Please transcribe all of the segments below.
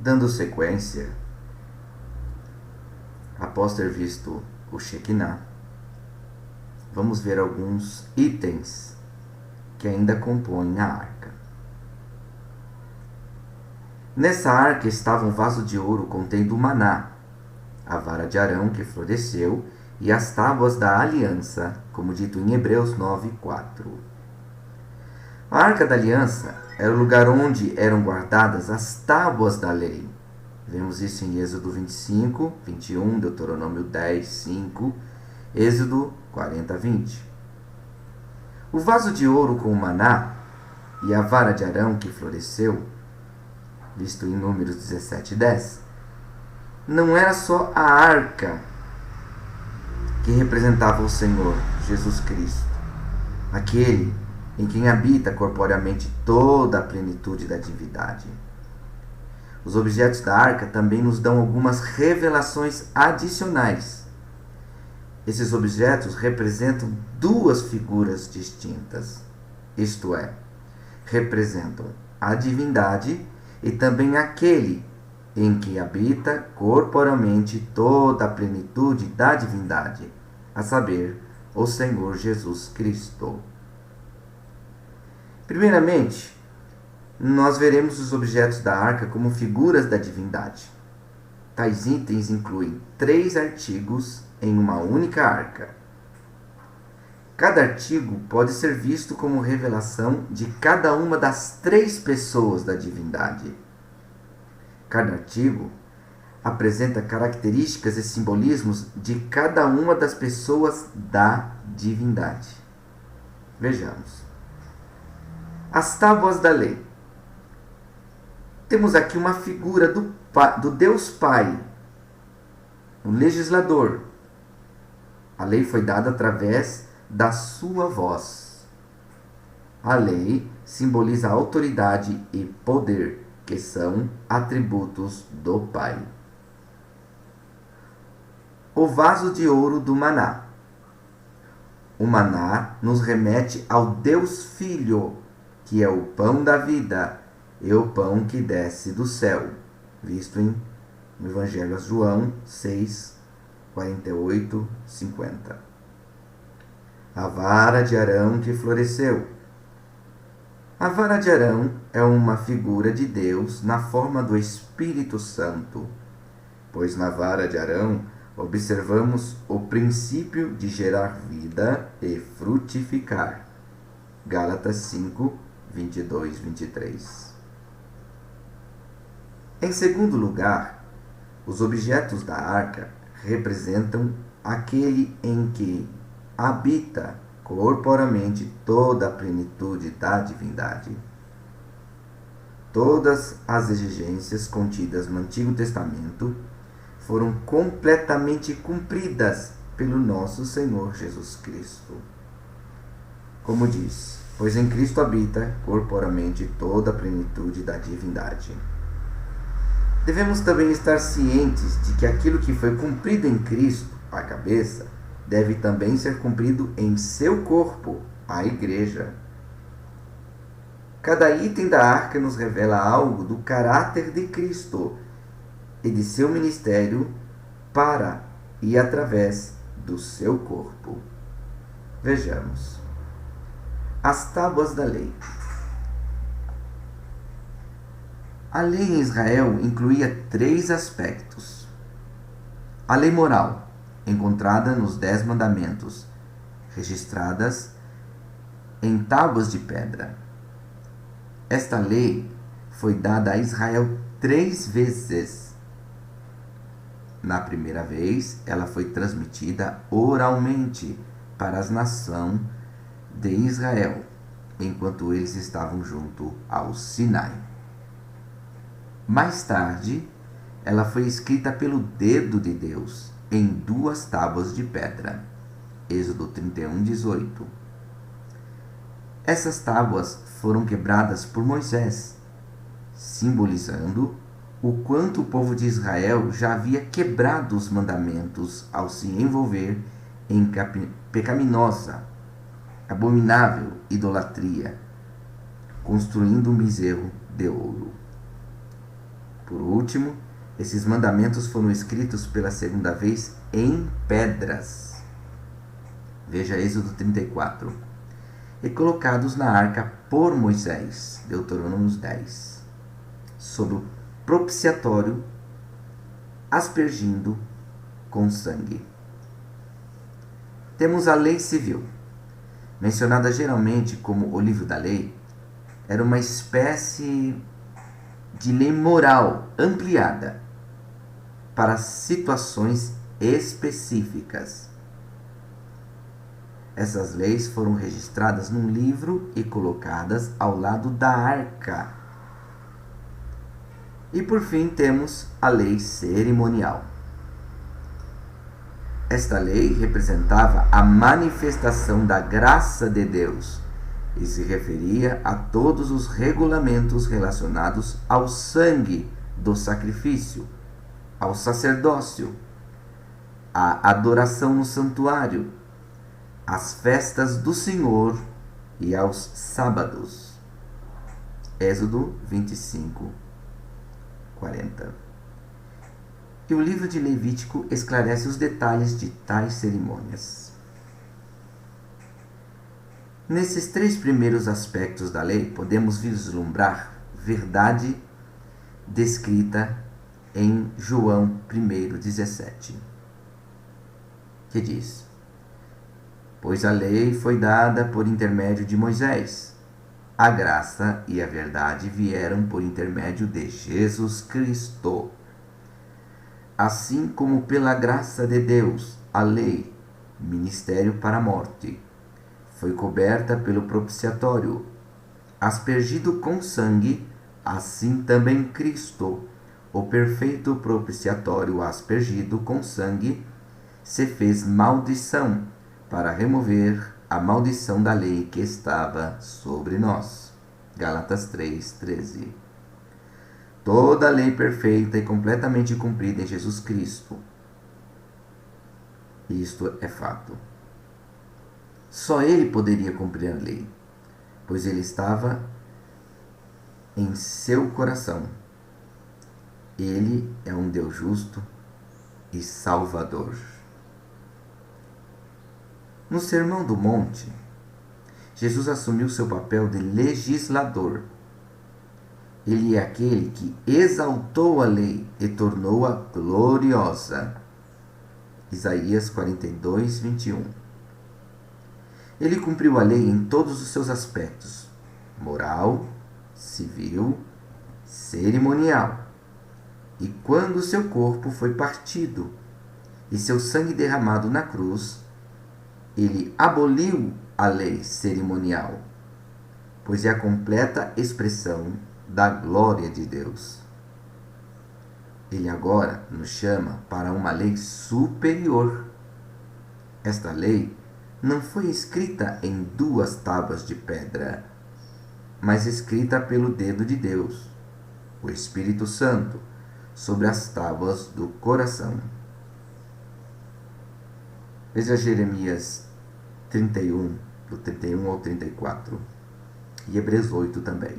Dando sequência, após ter visto o Shekinah, vamos ver alguns itens que ainda compõem a arca. Nessa arca estava um vaso de ouro contendo o maná, a vara de Arão que floresceu e as tábuas da aliança, como dito em Hebreus 9:4. A arca da aliança era o lugar onde eram guardadas as tábuas da lei. Vemos isso em Êxodo 25:21, Deuteronômio 10:5, Êxodo 40:20. O vaso de ouro com o maná e a vara de Arão que floresceu, visto em Números 17:10, não era só a arca que representava o Senhor Jesus Cristo, aquele em quem habita corporeamente toda a plenitude da divindade. Os objetos da arca também nos dão algumas revelações adicionais. Esses objetos representam duas figuras distintas, isto é, representam a divindade e também aquele em que habita corporalmente toda a plenitude da divindade, a saber, o Senhor Jesus Cristo. Primeiramente, nós veremos os objetos da arca como figuras da divindade. Tais itens incluem 3 artigos em uma única arca. Cada artigo pode ser visto como revelação de cada uma das 3 pessoas da divindade. Cada artigo apresenta características e simbolismos de cada uma das pessoas da divindade. Vejamos. As tábuas da lei. Temos aqui uma figura do Deus Pai, o legislador. A lei foi dada através da sua voz. A lei simboliza autoridade e poder, que são atributos do Pai. O vaso de ouro do maná. O maná nos remete ao Deus Filho, que é o pão da vida e o pão que desce do céu, visto no Evangelho de João 6, 48, 50. A vara de Arão que floresceu. A vara de Arão é uma figura de Deus na forma do Espírito Santo, pois na vara de Arão observamos o princípio de gerar vida e frutificar. Gálatas 5, 22, 23. Em segundo lugar, os objetos da arca representam aquele em que habita corporalmente toda a plenitude da divindade. Todas as exigências contidas no Antigo Testamento foram completamente cumpridas pelo nosso Senhor Jesus Cristo. Como diz, pois em Cristo habita corporalmente toda a plenitude da divindade. Devemos também estar cientes de que aquilo que foi cumprido em Cristo, a cabeça, deve também ser cumprido em seu corpo, a igreja. Cada item da arca nos revela algo do caráter de Cristo e de seu ministério para e através do seu corpo. Vejamos. As tábuas da lei. A lei em Israel incluía 3 aspectos. A lei moral, encontrada nos 10 mandamentos, registradas em tábuas de pedra. Esta lei foi dada a Israel 3 vezes. Na primeira vez, ela foi transmitida oralmente para as nações de Israel, enquanto eles estavam junto ao Sinai. Mais tarde, ela foi escrita pelo dedo de Deus em 2 tábuas de pedra. Êxodo 31, 18. Essas tábuas foram quebradas por Moisés, simbolizando o quanto o povo de Israel já havia quebrado os mandamentos ao se envolver em pecaminosa, abominável idolatria, construindo um bezerro de ouro. Por último, esses mandamentos foram escritos pela segunda vez em pedras. Veja Êxodo 34. E colocados na arca por Moisés, Deuteronômio 10, sobre o propiciatório, aspergindo com sangue. Temos a lei civil, mencionada geralmente como o livro da lei. Era uma espécie de lei moral ampliada para situações específicas. Essas leis foram registradas num livro e colocadas ao lado da arca. E por fim temos a lei cerimonial. Esta lei representava a manifestação da graça de Deus e se referia a todos os regulamentos relacionados ao sangue do sacrifício, ao sacerdócio, à adoração no santuário, às festas do Senhor e aos sábados. Êxodo 25, 40. E o livro de Levítico esclarece os detalhes de tais cerimônias. Nesses 3 primeiros aspectos da lei, podemos vislumbrar verdade descrita em João 1,17, que diz: Pois a lei foi dada por intermédio de Moisés, a graça e a verdade vieram por intermédio de Jesus Cristo. Assim como pela graça de Deus, a lei, ministério para a morte, foi coberta pelo propiciatório, aspergido com sangue, assim também Cristo, o perfeito propiciatório aspergido com sangue, se fez maldição para remover a maldição da lei que estava sobre nós. Gálatas 3:13. Toda a lei perfeita e completamente cumprida em Jesus Cristo. Isto é fato. Só Ele poderia cumprir a lei, pois Ele estava em seu coração. Ele é um Deus justo e salvador. No Sermão do Monte, Jesus assumiu seu papel de legislador. Ele é aquele que exaltou a lei e tornou-a gloriosa. Isaías 42:21. Ele cumpriu a lei em todos os seus aspectos: moral, civil, cerimonial. E quando seu corpo foi partido e seu sangue derramado na cruz, ele aboliu a lei cerimonial, pois é a completa expressão da glória de Deus. Ele agora nos chama para uma lei superior. Esta lei não foi escrita em 2 tábuas de pedra, mas escrita pelo dedo de Deus, o Espírito Santo, sobre as tábuas do coração. Veja Jeremias 31, do 31 ao 34, e Hebreus 8 também.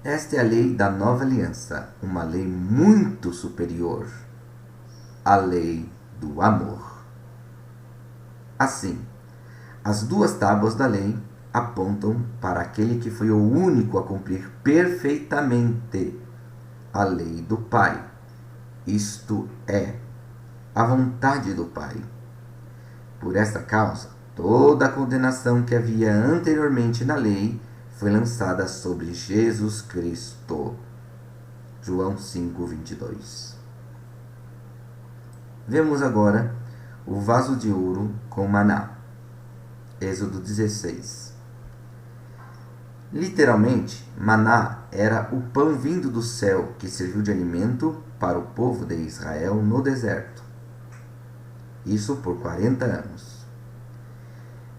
Esta é a lei da nova aliança, uma lei muito superior à lei do amor. Assim, as 2 tábuas da lei apontam para aquele que foi o único a cumprir perfeitamente a lei do Pai, isto é, a vontade do Pai. Por esta causa, toda a condenação que havia anteriormente na lei foi lançada sobre Jesus Cristo. João 5:22. Vemos agora o vaso de ouro com maná. Êxodo 16. Literalmente, maná era o pão vindo do céu que serviu de alimento para o povo de Israel no deserto. Isso por 40 anos.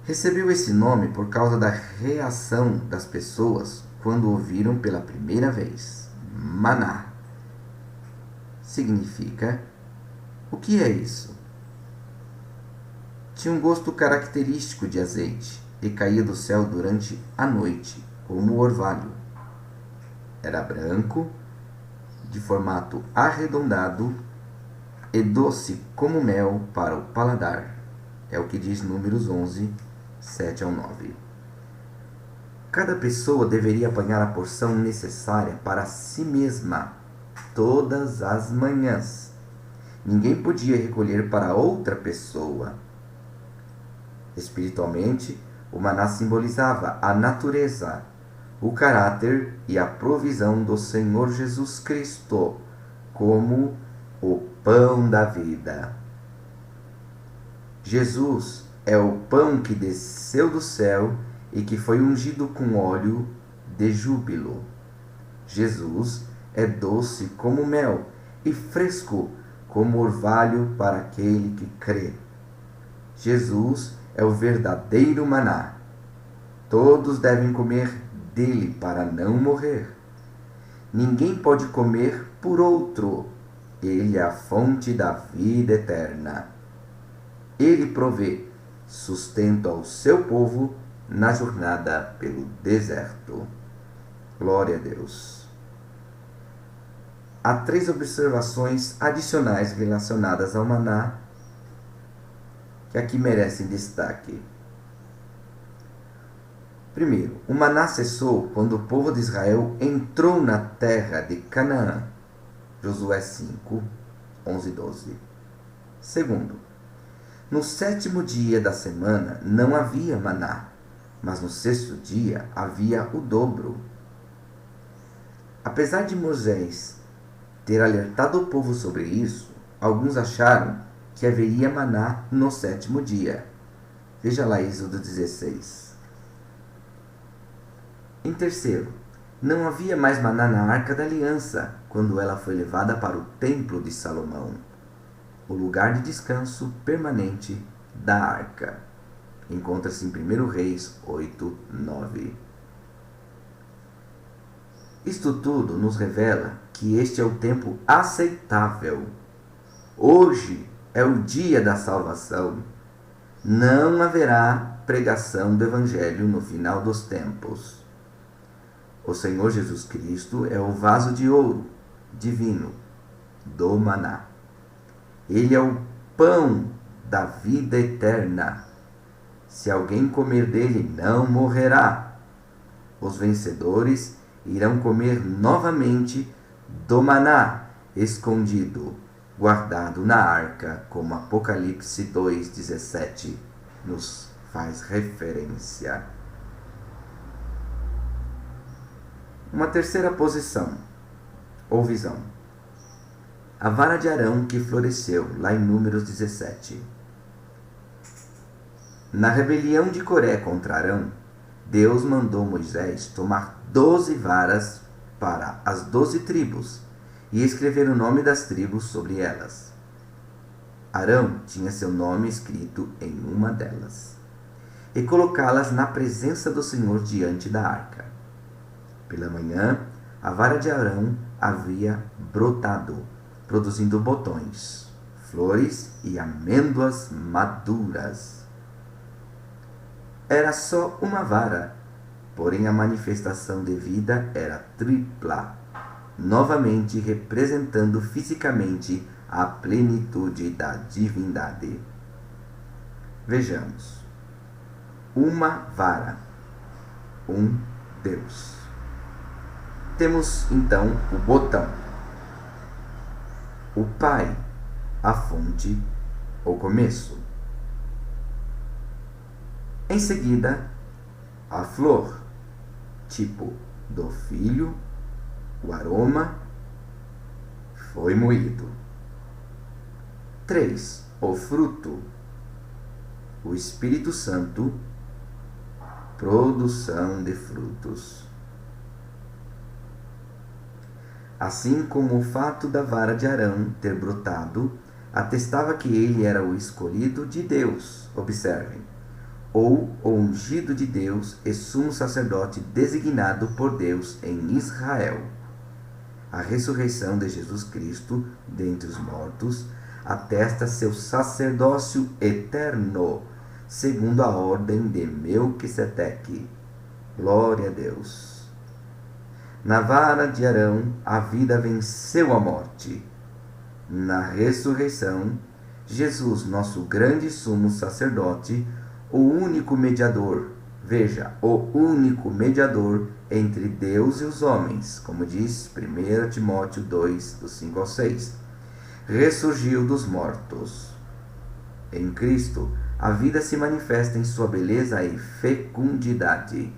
Recebeu esse nome por causa da reação das pessoas quando ouviram pela primeira vez. Maná significa: o que é isso? Tinha um gosto característico de azeite e caía do céu durante a noite, como o orvalho. Era branco de formato arredondado e doce como mel para o paladar. É o que diz Números 11, 7 ao 9. Cada pessoa deveria apanhar a porção necessária para si mesma todas as manhãs. Ninguém podia recolher para outra pessoa. Espiritualmente, o maná simbolizava a natureza, o caráter e a provisão do Senhor Jesus Cristo, como o pão da vida. Jesus é o pão que desceu do céu e que foi ungido com óleo de júbilo. Jesus é doce como mel e fresco como orvalho para aquele que crê. Jesus é o verdadeiro maná. Todos devem comer dele para não morrer. Ninguém pode comer por outro. Ele é a fonte da vida eterna. Ele provê sustento ao seu povo na jornada pelo deserto. Glória a Deus. Há 3 observações adicionais relacionadas ao maná que aqui merecem destaque. Primeiro, o maná cessou quando o povo de Israel entrou na terra de Canaã. Josué 5, 11 e 12. Segundo, no 7º dia da semana não havia maná, mas no 6º dia havia o dobro. Apesar de Moisés ter alertado o povo sobre isso, alguns acharam que haveria maná no 7º dia. Veja lá Êxodo 16. Em terceiro, não havia mais maná na Arca da Aliança quando ela foi levada para o Templo de Salomão, o lugar de descanso permanente da Arca. Encontra-se em 1 Reis 8, 9. Isto tudo nos revela que este é o tempo aceitável. Hoje é o dia da salvação. Não haverá pregação do Evangelho no final dos tempos. O Senhor Jesus Cristo é o vaso de ouro divino do maná. Ele é o pão da vida eterna. Se alguém comer dele, não morrerá. Os vencedores irão comer novamente do maná escondido, guardado na arca, como Apocalipse 2,17 nos faz referência. Uma terceira posição, ou visão. A vara de Arão que floresceu, lá em Números 17. Na rebelião de Coré contra Arão, Deus mandou Moisés tomar 12 varas para as 12 tribos e escrever o nome das tribos sobre elas. Arão tinha seu nome escrito em uma delas e colocá-las na presença do Senhor diante da arca. Pela manhã, a vara de Arão havia brotado, produzindo botões, flores e amêndoas maduras. Era só uma vara, porém a manifestação de vida era tripla, novamente representando fisicamente a plenitude da divindade. Vejamos. Uma vara, um Deus. Temos então o botão, o Pai, a fonte, o começo. Em seguida, a flor, tipo do filho, o aroma, foi moído. 3. O fruto, o Espírito Santo, produção de frutos. Assim como o fato da vara de Arão ter brotado, atestava que ele era o escolhido de Deus, observem, ou o ungido de Deus e sumo sacerdote designado por Deus em Israel. A ressurreição de Jesus Cristo dentre os mortos atesta seu sacerdócio eterno, segundo a ordem de Melquisedeque. Glória a Deus. Na vara de Arão, a vida venceu a morte. Na ressurreição, Jesus, nosso grande sumo sacerdote, o único mediador, veja, o único mediador entre Deus e os homens, como diz 1 Timóteo 2, do 5 ao 6, ressurgiu dos mortos. Em Cristo, a vida se manifesta em sua beleza e fecundidade.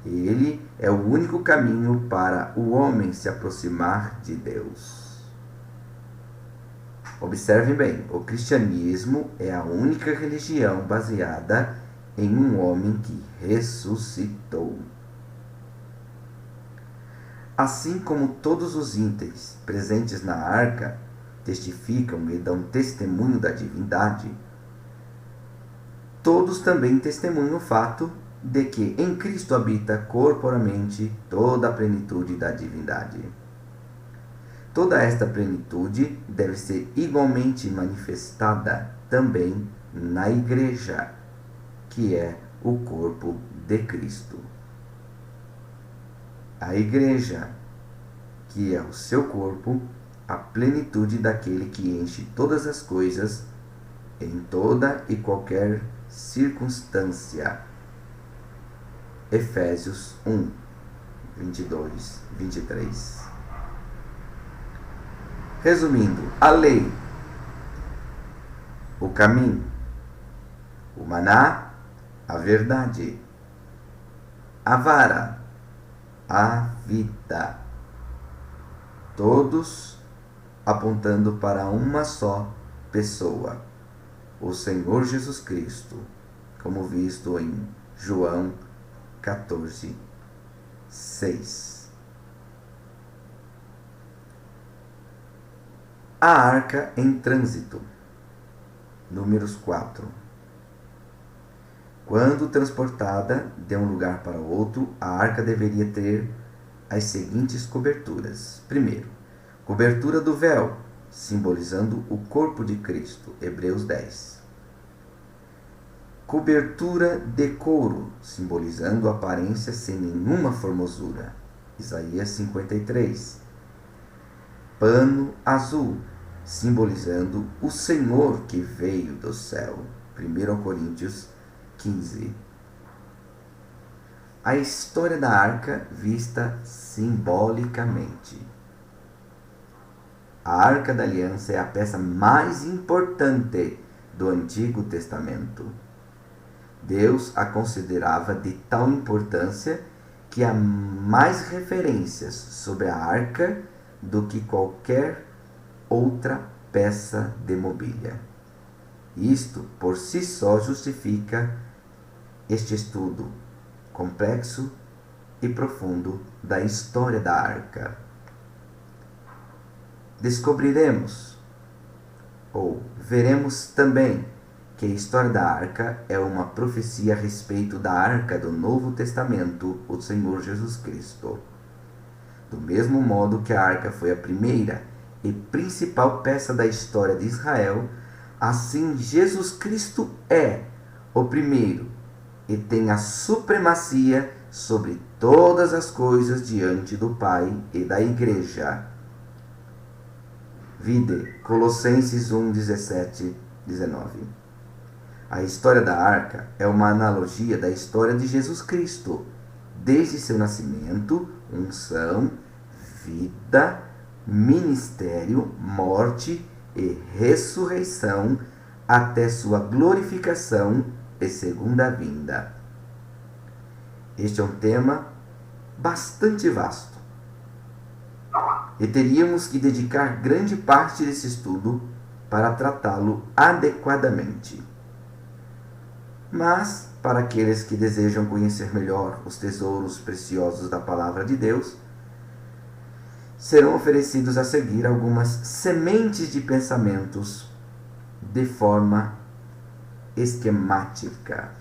Ele é o único caminho para o homem se aproximar de Deus. Observem bem, o cristianismo é a única religião baseada em um homem que ressuscitou. Assim como todos os itens presentes na arca testificam e dão testemunho da divindade, todos também testemunham o fato de que em Cristo habita corporalmente toda a plenitude da divindade. Toda esta plenitude deve ser igualmente manifestada também na Igreja, que é o corpo de Cristo. A Igreja, que é o seu corpo, a plenitude daquele que enche todas as coisas em toda e qualquer circunstância. Efésios 1, 22, 23. Resumindo, a lei, o caminho, o maná, a verdade, a vara, a vida, todos apontando para uma só pessoa, o Senhor Jesus Cristo, como visto em João 14, 6. A arca em trânsito. Números 4. Quando transportada de um lugar para outro, a arca deveria ter as seguintes coberturas. Primeiro, cobertura do véu, simbolizando o corpo de Cristo. Hebreus 10. Cobertura de couro, simbolizando a aparência sem nenhuma formosura. Isaías 53. Pano azul, simbolizando o Senhor que veio do céu. 1 Coríntios 15. A história da arca vista simbolicamente. A Arca da Aliança é a peça mais importante do Antigo Testamento. Deus a considerava de tal importância que há mais referências sobre a arca do que qualquer outra peça de mobília. Isto, por si só, justifica este estudo complexo e profundo da história da arca. Descobriremos, ou veremos também, que a história da arca é uma profecia a respeito da arca do Novo Testamento, o Senhor Jesus Cristo. Do mesmo modo que a arca foi a primeira e principal peça da história de Israel, assim Jesus Cristo é o primeiro e tem a supremacia sobre todas as coisas diante do Pai e da Igreja. Vide Colossenses 1, 17, 19. A história da arca é uma analogia da história de Jesus Cristo, desde seu nascimento, unção, vida, ministério, morte e ressurreição, até sua glorificação e segunda vinda. Este é um tema bastante vasto e teríamos que dedicar grande parte desse estudo para tratá-lo adequadamente. Mas, para aqueles que desejam conhecer melhor os tesouros preciosos da Palavra de Deus, serão oferecidos a seguir algumas sementes de pensamentos de forma esquemática.